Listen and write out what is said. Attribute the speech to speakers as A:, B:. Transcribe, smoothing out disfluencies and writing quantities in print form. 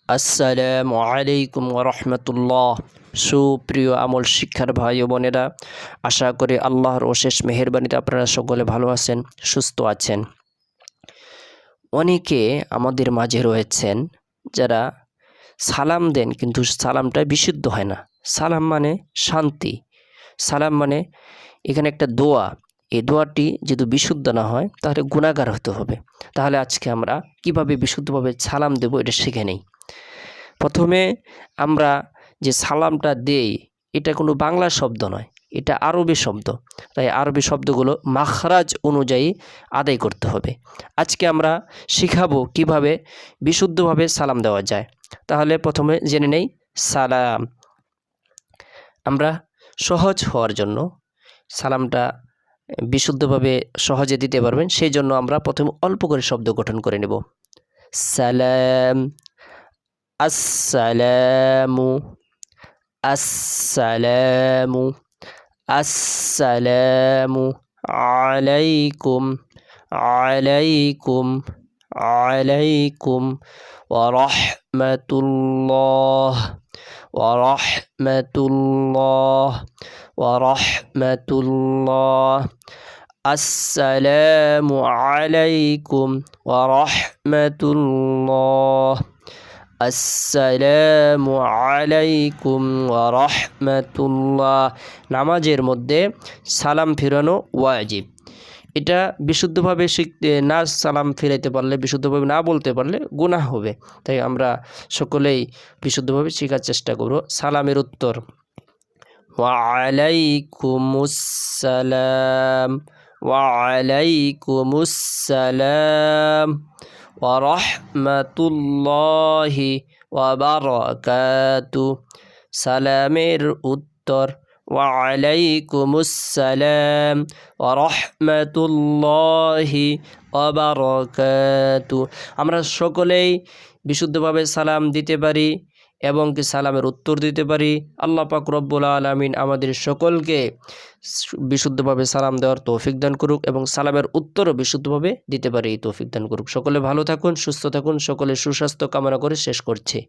A: আসসালামু আলাইকুম ওয়া রাহমাতুল্লাহ। সুপ্রিয় আমল শিক্ষার ভাই ও বোনেরা, আশা করি আল্লাহর অশেষ মেহেরবানিতে আপনারা সকলে ভালো আছেন, সুস্থ আছেন। অনেকে আমাদের মাঝে রয়েছেন যারা সালাম দেন, কিন্তু সালামটা বিশুদ্ধ হয় না। সালাম মানে শান্তি, সালাম মানে এখানে একটা দোয়া। এই দোয়াটি যদি বিশুদ্ধ না হয় তাহলে গুনাহগার হতে হবে। তাহলে আজকে আমরা কিভাবে বিশুদ্ধভাবে সালাম দেব এটা শিখে নেই। প্রথমে আমরা যে সালামটা দেই এটা কোনো বাংলা শব্দ নয়, এটা আরবি শব্দ। তাই আরবি শব্দগুলো মাখরাজ অনুযায়ী আদায় করতে হবে। আজকে আমরা শিখাবো কিভাবে বিশুদ্ধভাবে সালাম দেওয়া যায়। তাহলে প্রথমে জেনে নেই সালাম। আমরা সহজ হওয়ার জন্য সালামটা বিশুদ্ধভাবে সহজে দিতে পারবেন, সেই জন্য আমরা প্রথমে অল্প করে শব্দ গঠন করে নেব। সালাম, আসসালামু, আসসালামু, আসসালামু আলাইকুম, আলাইকুম, আলাইকুম ওয়া রাহমাতুল্লাহ, ওয়া রাহমাতুল্লাহ, ওয়া রাহমাতুল্লাহ। আসসালামু আলাইকুম ওয়া রাহমাতুল্লাহ, আসসালামু আলাইকুম ওয়া রাহমাতুল্লাহ। নামাজের মধ্যে সালাম ফিরানো ওয়াজিব। এটা বিশুদ্ধভাবে শিখতে না, সালাম ফিরাইতে পারলে, বিশুদ্ধভাবে না বলতে পারলে গুনাহ হবে। তাই আমরা সকলেই বিশুদ্ধভাবে শেখার চেষ্টা করব। সালামের উত্তর ওয়া আলাইকুমুস সালাম, ওয়া আলাইকুমুস সালাম ওয়া রাহমাতুল্লাহি ওয়া বারাকাতুহু। সালামের উত্তর ওয়া আলাইকুমুস সালাম ওয়া রাহমাতুল্লাহি ওয়া বারাকাতুহু। আমরা সকলেই বিশুদ্ধভাবে সালাম দিতে পারি এবং কি সালামের উত্তর দিতে পারি। আল্লাহ পাক রব্বুল আলামিন আমাদের সকলকে বিশুদ্ধভাবে সালাম দেওয়ার তৌফিক দান করুক এবং সালামের উত্তরও বিশুদ্ধভাবে দিতে পারি এই তৌফিক দান করুক। সকলে ভালো থাকুন, সুস্থ থাকুন। সকলে সুস্বাস্থ্য কামনা করে শেষ করছি।